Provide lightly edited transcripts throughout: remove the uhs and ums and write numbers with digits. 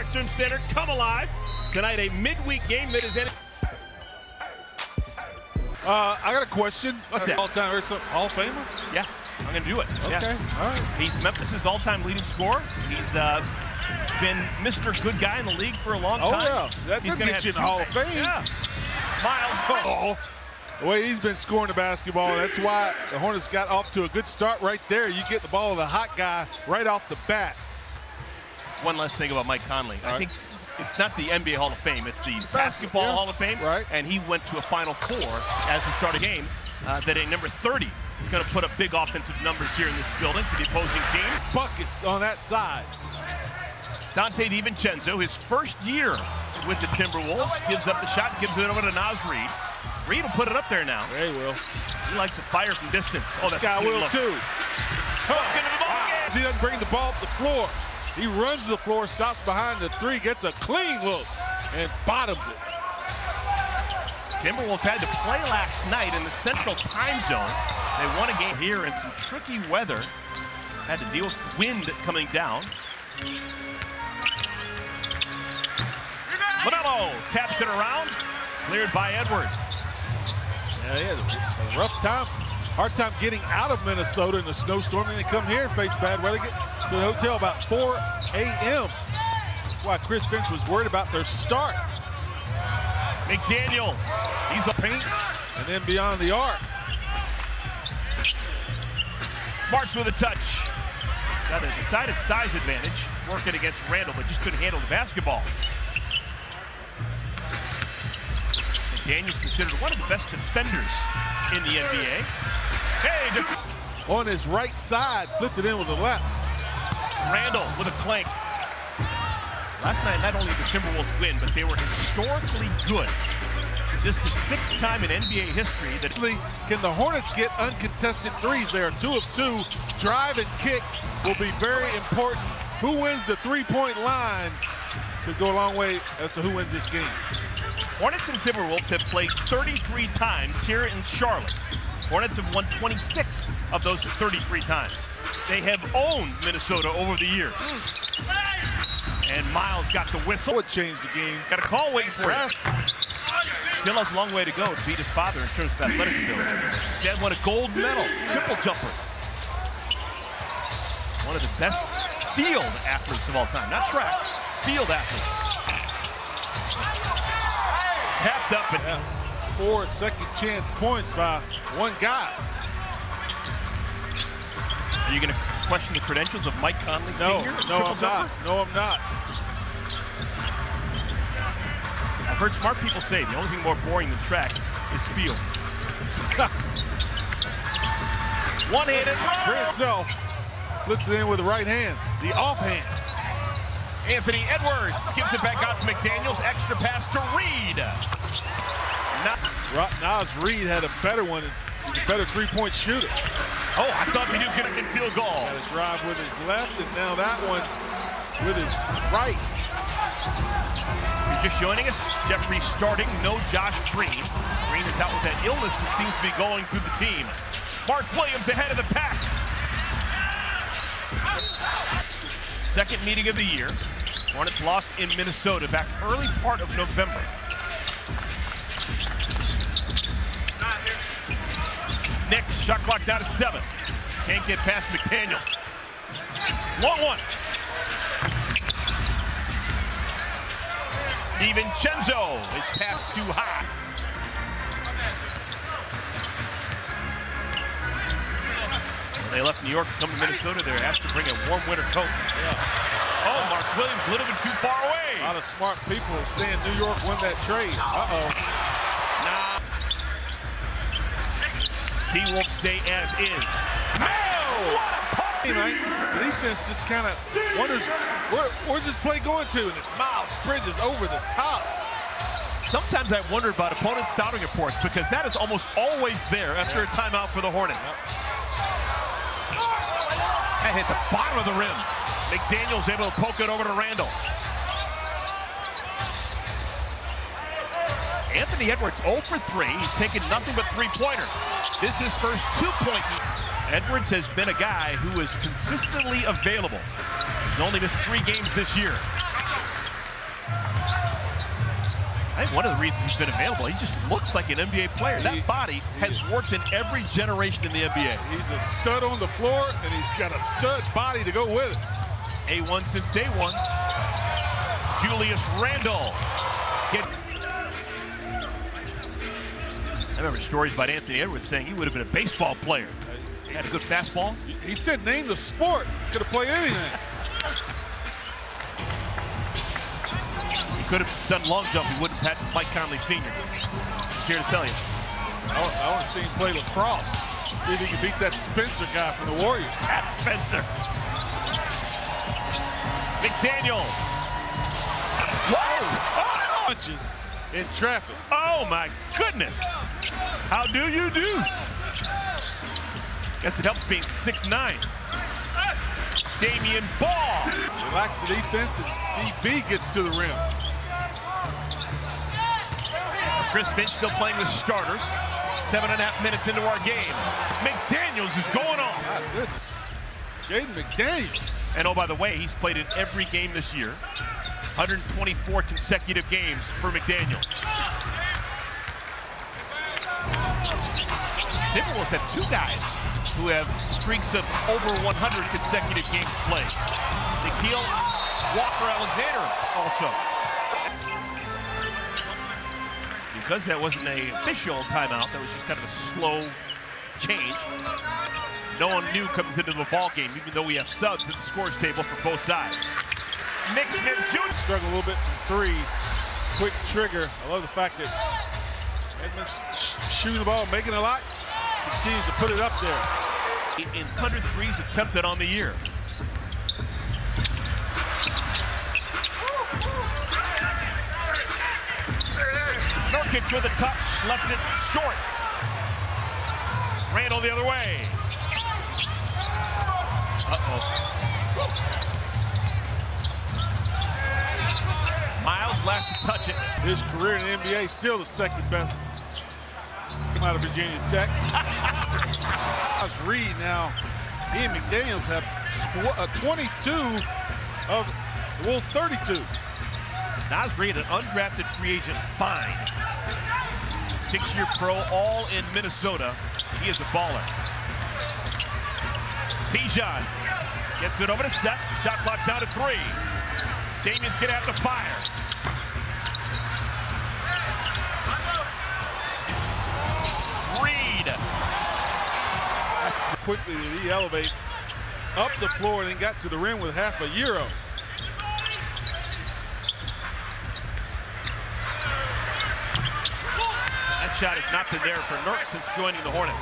Spectrum Center, come alive. Tonight, a midweek game that is in. I got a question. What's that? All-time Hall of Famer? Yeah, I'm going to do it. Okay, yeah. all right. He's Memphis' all-time leading scorer. He's been Mr. Good Guy in the league for a long time. Oh, yeah. That doesn't get you in the Hall of Fame. Yeah. Miles. The way he's been scoring the basketball, that's why the Hornets got off to a good start right there. You get the ball to the hot guy right off the bat. One last thing about Mike Conley. I think it's not the NBA Hall of Fame, it's the Basketball yeah. Hall of Fame. Right. And he went to a Final Four as the start of the game. That at number 30 is going to put up big offensive numbers here in this building for the opposing team. Buckets on that side. Dante DiVincenzo, his first year with the Timberwolves, gives up the shot, gives it over to Naz Reid. Reid will put it up there now. Yeah, he will. He likes to fire from distance. Oh, that's this guy will look. too. Hook into the ball game. He doesn't bring the ball up the floor. He runs the floor, stops behind the three, gets a clean look, and bottoms it. Timberwolves had to play last night in the Central Time Zone. They won a game here in some tricky weather. Had to deal with wind coming down. Modelo taps it around, cleared by Edwards. Yeah, he had a rough time, hard time getting out of Minnesota in the snowstorm, and they come here and face bad weather. Get to the hotel about 4 a.m. That's why Chris Finch was worried about their start. McDaniels, he's a Paint, and then beyond the arc. Marks with a touch. Got a decided size advantage, working against Randall, but just couldn't handle the basketball. McDaniels considered one of the best defenders in the NBA. Hey, on his right side, flipped it in with the left. Randall with a clank. Last night, not only did the Timberwolves win, but they were historically good. Just the 6th time in NBA history that... Can the Hornets get uncontested threes? They are 2 of 2. Drive and kick will be very important. Who wins the three-point line could go a long way as to who wins this game. Hornets and Timberwolves have played 33 times here in Charlotte. Hornets have won 26 of those 33 times. They have owned Minnesota over the years. And Miles got the whistle. Would change the game. Got a call waiting for him. Still has a long way to go to beat his father in terms of athletic ability. Dad won a gold medal, triple jumper. One of the best field athletes of all time, not track, field athletes. Tapped up and 4 second chance points by one guy. Are you going to question the credentials of Mike Conley Sr.? No, I'm not. No, I'm not. I've heard smart people say the only thing more boring than track is field. One-handed. For himself, flips it in with the right hand, the offhand. Anthony Edwards gives it back out to McDaniels. Extra pass to Reid. Naz Reid had a better one. He's a better three-point shooter. Oh, I thought he was going to get field goal. Got his drive with his left, and now that one with his right. If you're just joining us, Jeffrey starting, no Josh Green. Green is out with that illness that seems to be going through the team. Mark Williams ahead of the pack. Second meeting of the year. Hornets lost in Minnesota back early part of November. Nick, shot clock down to 7. Can't get past McDaniels. Long one. DiVincenzo is passed too high. When they left New York to come to Minnesota, they were asked to bring a warm winter coat. Yeah. Oh, Mark Williams a little bit too far away. A lot of smart people are saying New York won that trade. Nah. T-Wolves stay as is. No! What a puck! Right? The defense just kind of wonders, where's this play going to? And Miles Bridges over the top. Sometimes I wonder about opponent scouting reports because that is almost always there after a timeout for the Hornets. That hit the bottom of the rim. McDaniels able to poke it over to Randall. Anthony Edwards 0 for 3. He's taken nothing but three-pointers. This is his first 2-point. Edwards has been a guy who is consistently available. He's only missed 3 games this year. I think one of the reasons he's been available, he just looks like an NBA player. That body has worked in every generation in the NBA. He's a stud on the floor, and he's got a stud body to go with it. A1 since day one. Julius Randle. I remember stories about Anthony Edwards saying he would have been a baseball player. He had a good fastball. He said name the sport. Could have played anything. He could have done long jump. He wouldn't have had Mike Conley Sr. Here to tell you. I want to see him play lacrosse. See if he can beat that Spencer guy from the Warriors. Pat Spencer. McDaniels. What? Oh! Punches in traffic. Oh my goodness. How do you do? Guess it helps being 6'9". Damian Ball. Relax the defense and DB gets to the rim. Chris Finch still playing with starters. 7.5 minutes into our game. McDaniels is going off. Jaden McDaniels. And oh, by the way, he's played in every game this year. 124 consecutive games for McDaniels. Timberwolves have two guys who have streaks of over 100 consecutive games played. Nikhil Walker-Alexander also. Because that wasn't an official timeout, that was just kind of a slow change. No one new comes into the ball game, even though we have subs at the scores table for both sides. Nick Smith Jr. Struggle a little bit from three. Quick trigger. I love the fact that Edmonds shooting the ball, making a lot, continues to put it up there. In 100 threes attempted on the year. Nurkic with a touch, left it short. Randle the other way. Miles last to touch it. His career in the NBA still the second best. Come out of Virginia Tech. Miles Reed now. He and McDaniels have 22 of the Wolves' 32. Naz Reid, an undrafted free agent, fine. 6-year pro, all in Minnesota. He is a baller. Bijan gets it over to Seth. Shot clock down to 3. Damian's gonna have to fire. Reed. Quickly did he elevate up the floor and then got to the rim with half a euro. That shot has not been there for Nurk since joining the Hornets.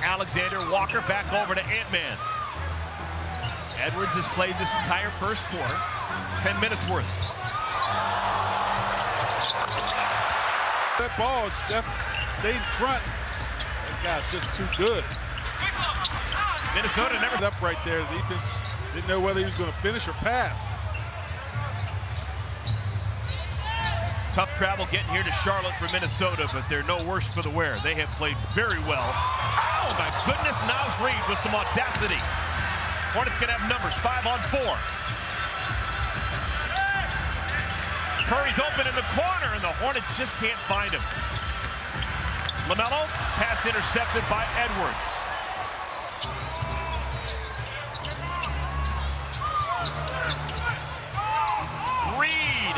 Alexander Walker back over to Ant-Man. Edwards has played this entire first quarter. 10 minutes worth. That ball, Steph stayed in front. That guy's just too good. Minnesota never up right there. The defense didn't know whether he was going to finish or pass. Tough travel getting here to Charlotte for Minnesota, but they're no worse for the wear. They have played very well. Oh my goodness, Naz Reid with some audacity. Hornets gonna have numbers, 5 on 4. Curry's open in the corner, and the Hornets just can't find him. LaMelo, pass intercepted by Edwards. Reed.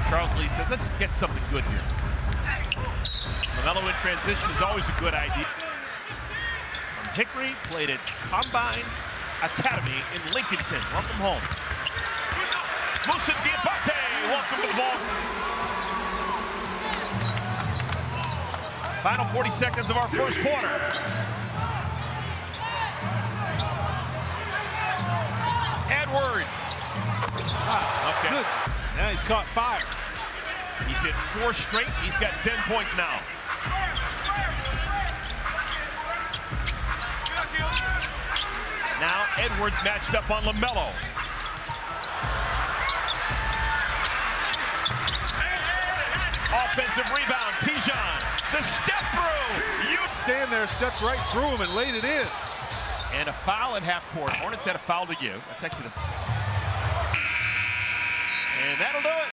Charles Lee says, let's get something good here. LaMelo in transition is always a good idea. Hickory played at Combine Academy in Lincolnton. Welcome home. Moussa Diabate, welcome to the ball. Final 40 seconds of our first quarter. Edwards. Okay. Good. Now he's caught fire. He's hit 4 straight. He's got 10 points now. Now Edwards matched up on LaMelo. Offensive rebound, Bijan. The step through. You stand there, stepped right through him and laid it in. And a foul at half court. Hornets had a foul to give. That's actually the... And that'll do it.